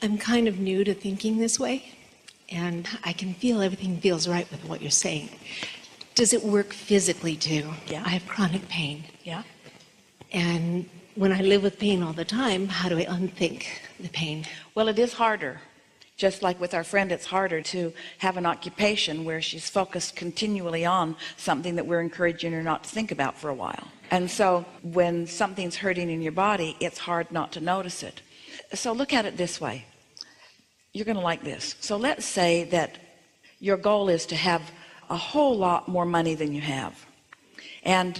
I'm kind of new to thinking this way, and I can feel everything feels right with what you're saying. Does it work physically too? Yeah. I have chronic pain. Yeah. And when I live with pain all the time, how do I unthink the pain? Well, it is harder. Just like with our friend, it's harder to have an occupation where she's focused continually on something that we're encouraging her not to think about for a while. And so when something's hurting in your body, it's hard not to notice it. So look at it this way. You're going to like this. So let's say that your goal is to have a whole lot more money than you have. And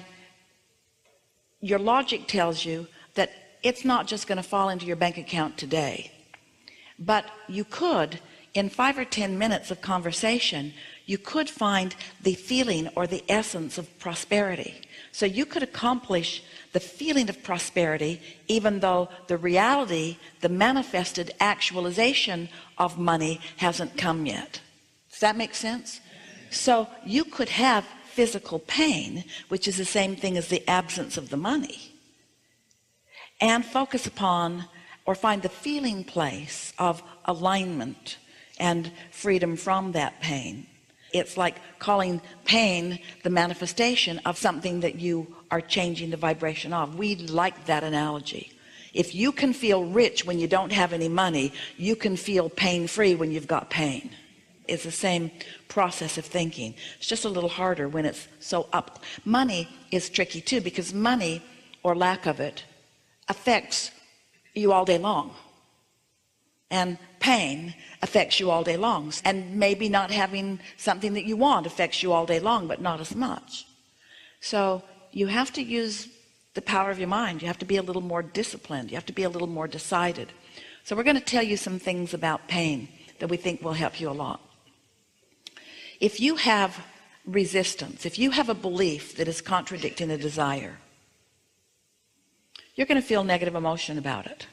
your logic tells you that it's not just going to fall into your bank account today. But you could, in 5 or 10 minutes of conversation, you could find the feeling or the essence of prosperity. So you could accomplish the feeling of prosperity even though the reality, the manifested actualization of money hasn't come yet. Does that make sense? So you could have physical pain, which is the same thing as the absence of the money, and focus upon or find the feeling place of alignment and freedom from that pain. It's like calling pain the manifestation of something that you are changing the vibration of. We like that analogy. If you can feel rich when you don't have any money, you can feel pain-free when you've got pain. It's the same process of thinking. It's just a little harder when it's so up. Money is tricky too, because money, or lack of it, affects you all day long. And pain affects you all day long. And maybe not having something that you want affects you all day long, but not as much. So you have to use the power of your mind. You have to be a little more disciplined. You have to be a little more decided. So we're going to tell you some things about pain that we think will help you a lot. If you have resistance, if you have a belief that is contradicting a desire, you're going to feel negative emotion about it.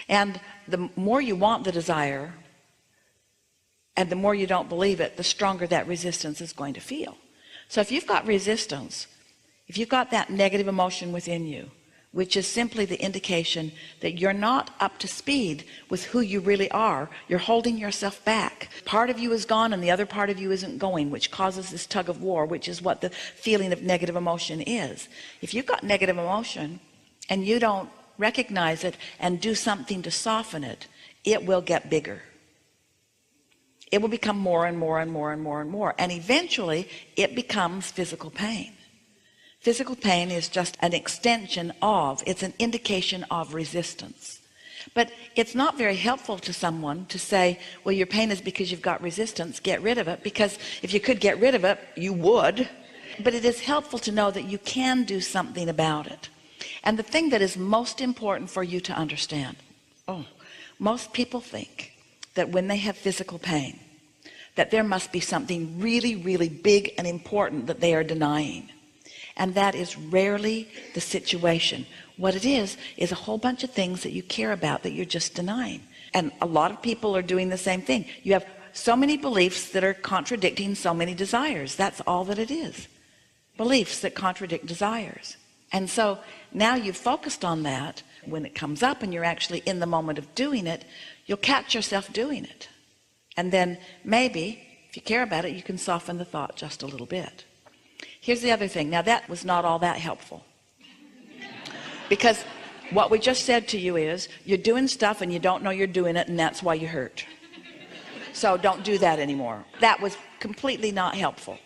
And the more you want the desire and the more you don't believe it, the stronger that resistance is going to feel. So if you've got resistance, if you've got that negative emotion within you, which is simply the indication that you're not up to speed with who you really are, you're holding yourself back. Part of you is gone and the other part of you isn't going, which causes this tug of war, which is what the feeling of negative emotion is. If you've got negative emotion and you don't recognize it and do something to soften it, it will get bigger. It will become more and more and more and more and more, and eventually it becomes physical pain. Physical pain is just an extension of, it's an indication of resistance. But it's not very helpful to someone to say, well, your pain is because you've got resistance, get rid of it, because if you could get rid of it, you would. But it is helpful to know that you can do something about it. And the thing that is most important for you to understand, most people think that when they have physical pain, that there must be something really, really big and important that they are denying. And that is rarely the situation. What it is a whole bunch of things that you care about that you're just denying. And a lot of people are doing the same thing. You have so many beliefs that are contradicting so many desires. That's all that it is. Beliefs that contradict desires. And so now you've focused on that. When it comes up and you're actually in the moment of doing it, you'll catch yourself doing it. And then maybe, if you care about it, you can soften the thought just a little bit. Here's the other thing. Now that was not all that helpful. Because what we just said to you is, you're doing stuff and you don't know you're doing it, and that's why you hurt. So don't do that anymore. That was completely not helpful.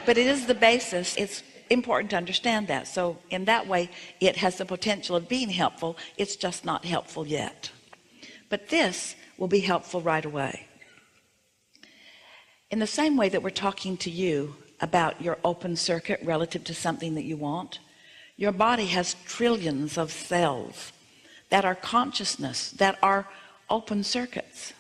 But it is the basis. It's important to understand that. So in that way, it has the potential of being helpful. It's just not helpful yet. But this will be helpful right away. In the same way that we're talking to you about your open circuit relative to something that you want, your body has trillions of cells that are consciousness, that are open circuits.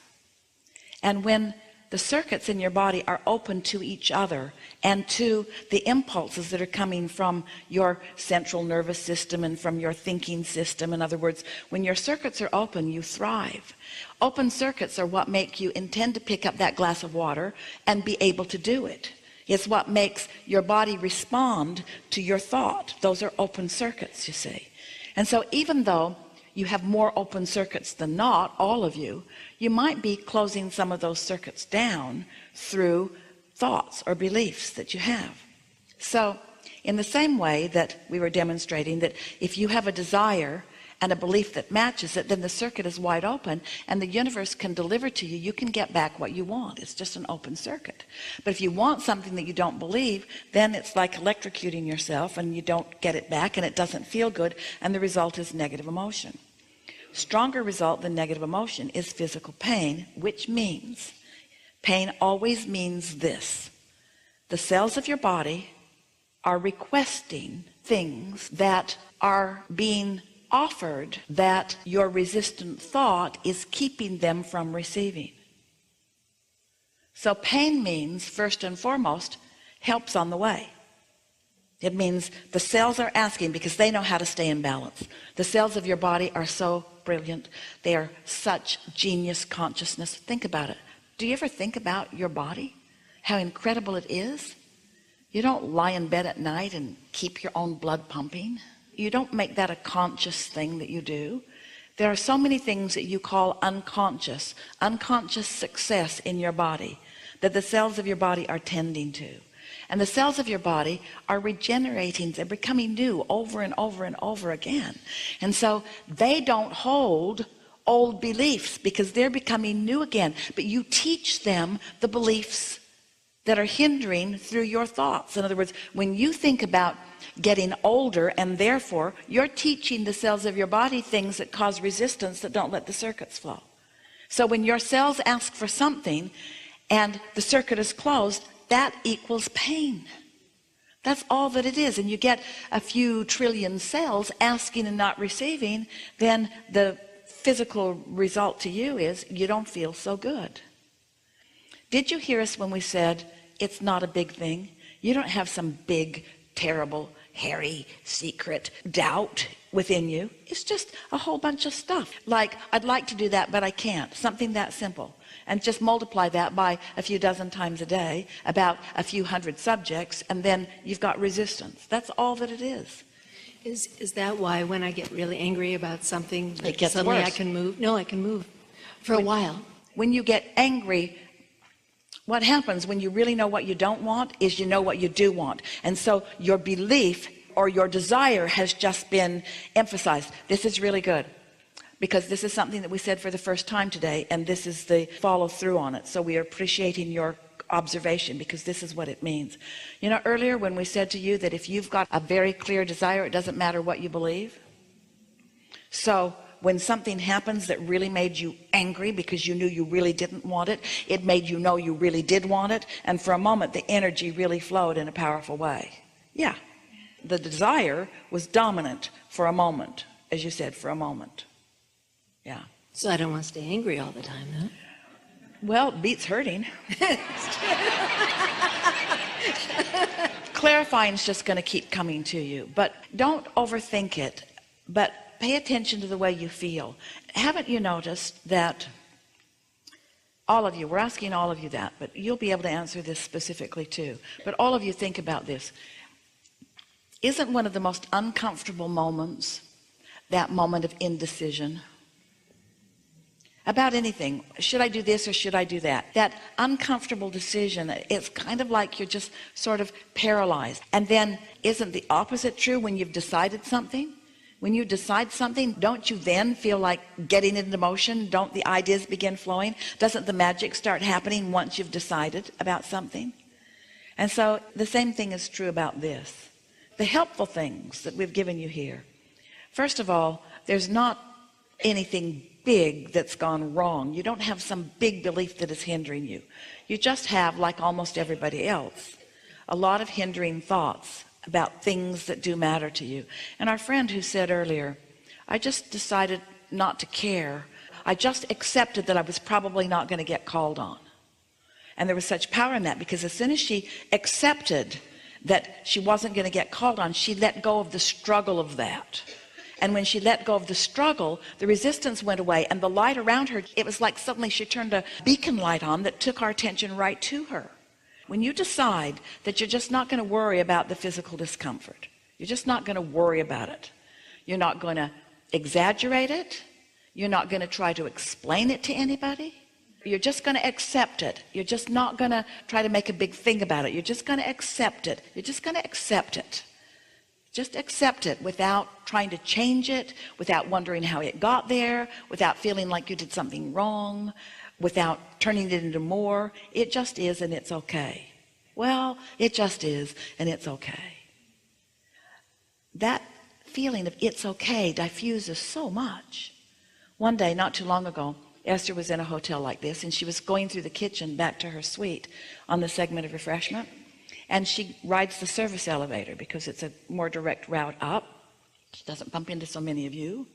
And when the circuits in your body are open to each other and to the impulses that are coming from your central nervous system and from your thinking system, in other words, when your circuits are open, you thrive. Open circuits are what make you intend to pick up that glass of water and be able to do it. It's what makes your body respond to your thought. Those are open circuits, you see. And so even though you have more open circuits than not, all of you might be closing some of those circuits down through thoughts or beliefs that you have. So in the same way that we were demonstrating that if you have a desire and a belief that matches it, then the circuit is wide open and the universe can deliver to you. You can get back what you want. It's just an open circuit. But if you want something that you don't believe, then it's like electrocuting yourself and you don't get it back and it doesn't feel good, and the result is negative emotion. Stronger result than negative emotion is physical pain, which means pain always means this: the cells of your body are requesting things that are being offered that your resistant thought is keeping them from receiving. So pain means, first and foremost, help's on the way. It means the cells are asking because they know how to stay in balance. The cells of your body are so brilliant. They are such genius consciousness. Think about it. Do you ever think about your body? How incredible it is? You don't lie in bed at night and keep your own blood pumping. You don't make that a conscious thing that you do. There are so many things that you call unconscious success in your body that the cells of your body are tending to. And the cells of your body are regenerating. They're becoming new over and over and over again. And so they don't hold old beliefs because they're becoming new again. But you teach them the beliefs that are hindering through your thoughts. In other words, when you think about getting older, and therefore you're teaching the cells of your body things that cause resistance that don't let the circuits flow. So when your cells ask for something and the circuit is closed, that equals pain. That's all that it is. And you get a few trillion cells asking and not receiving, then the physical result to you is you don't feel so good. Did you hear us when we said it's not a big thing? You don't have some big, terrible, hairy, secret doubt within you. It's just a whole bunch of stuff. Like, I'd like to do that, but I can't. Something that simple. And just multiply that by a few dozen times a day, about a few hundred subjects, and then you've got resistance. That's all that it is. Is that why when I get really angry about something, It gets suddenly worse. I can move? No, I can move for a while. When you get angry, what happens when you really know what you don't want is you know what you do want. And so your belief or your desire has just been emphasized. This is really good, because this is something that we said for the first time today, and this is the follow through on it. So we are appreciating your observation, because this is what it means. You know, earlier when we said to you that if you've got a very clear desire, it doesn't matter what you believe. So when something happens that really made you angry because you knew you really didn't want it, it made you know you really did want it, and for a moment the energy really flowed in a powerful way. Yeah, the desire was dominant for a moment, as you said, for a moment. Yeah. So I don't want to stay angry all the time, though. Well, it beats hurting. Clarifying's just going to keep coming to you, but don't overthink it, but pay attention to the way you feel. Haven't you noticed that all of you, we're asking all of you that, but you'll be able to answer this specifically too, but all of you think about this. Isn't one of the most uncomfortable moments that moment of indecision? About anything. Should I do this or should I do that? That uncomfortable decision, it's kind of like you're just sort of paralyzed. And then isn't the opposite true when you've decided something? When you decide something, don't you then feel like getting into motion? Don't the ideas begin flowing? Doesn't the magic start happening once you've decided about something? And so the same thing is true about this. The helpful things that we've given you here. First of all, there's not anything big that's gone wrong. You don't have some big belief that is hindering you. You just have, like almost everybody else, a lot of hindering thoughts about things that do matter to you. And our friend who said earlier, I just decided not to care. I just accepted that I was probably not going to get called on. And there was such power in that, because as soon as she accepted that she wasn't going to get called on, she let go of the struggle of that. And when she let go of the struggle, the resistance went away, and the light around her, it was like suddenly she turned a beacon light on that took our attention right to her. When you decide that you're just not going to worry about the physical discomfort, you're just not going to worry about it. You're not going to exaggerate it. You're not going to try to explain it to anybody. You're just going to accept it. You're just not going to try to make a big thing about it. You're just going to accept it. You're just going to accept it. Just accept it without trying to change it, without wondering how it got there, without feeling like you did something wrong, without turning it into more. It just is, and it's okay. Well, it just is, and it's okay. That feeling of it's okay diffuses so much. One day, not too long ago, Esther was in a hotel like this, and she was going through the kitchen back to her suite on the segment of refreshment, and she rides the service elevator because it's a more direct route up. She doesn't bump into so many of you.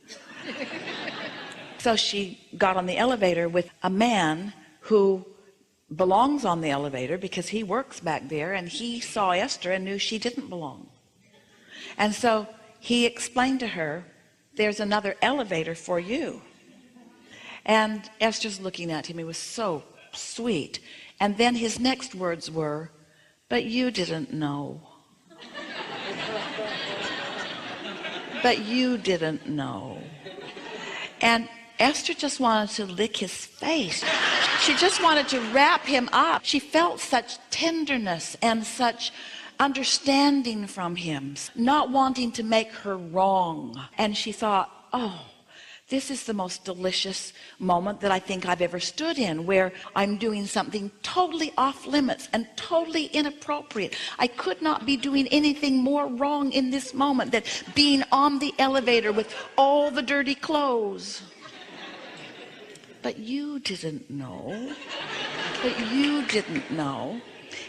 So she got on the elevator with a man who belongs on the elevator because he works back there, and he saw Esther and knew she didn't belong. And so he explained to her, there's another elevator for you. And Esther's looking at him. He was so sweet. And then his next words were, but you didn't know. But you didn't know. And Esther just wanted to lick his face. She just wanted to wrap him up. She felt such tenderness and such understanding from him, not wanting to make her wrong. And she thought, oh, this is the most delicious moment that I think I've ever stood in, where I'm doing something totally off limits and totally inappropriate. I could not be doing anything more wrong in this moment than being on the elevator with all the dirty clothes. But you didn't know. But you didn't know.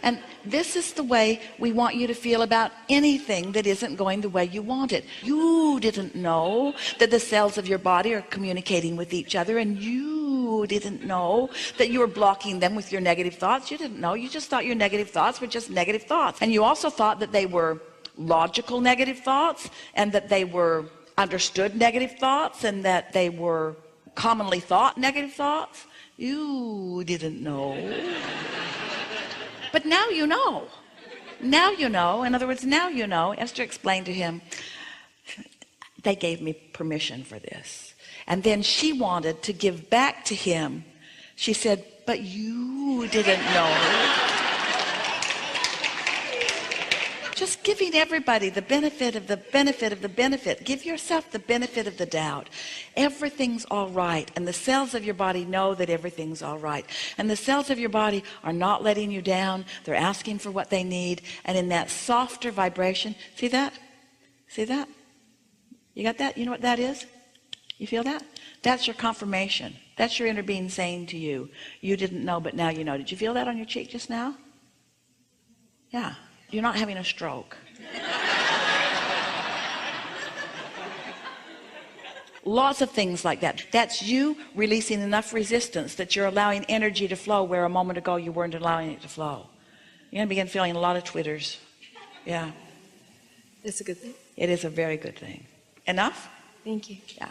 And this is the way we want you to feel about anything that isn't going the way you want it. You didn't know that the cells of your body are communicating with each other, and you didn't know that you were blocking them with your negative thoughts. You didn't know. You just thought your negative thoughts were just negative thoughts. And you also thought that they were logical negative thoughts, and that they were understood negative thoughts, and that they were commonly thought negative thoughts. You didn't know. But now you know. Now you know. In other words, now you know. Esther explained to him, they gave me permission for this. And then she wanted to give back to him. She said, but you didn't know. Just giving everybody the benefit of the benefit of the benefit. Give yourself the benefit of the doubt. Everything's all right. And the cells of your body know that everything's all right. And the cells of your body are not letting you down. They're asking for what they need. And in that softer vibration, see that? See that? You got that? You know what that is? You feel that? That's your confirmation. That's your inner being saying to you, you didn't know, but now you know. Did you feel that on your cheek just now? Yeah. You're not having a stroke. Lots of things like that. That's you releasing enough resistance that you're allowing energy to flow where a moment ago you weren't allowing it to flow. You're going to begin feeling a lot of twitters. Yeah. It's a good thing. It is a very good thing. Enough? Thank you. Yeah.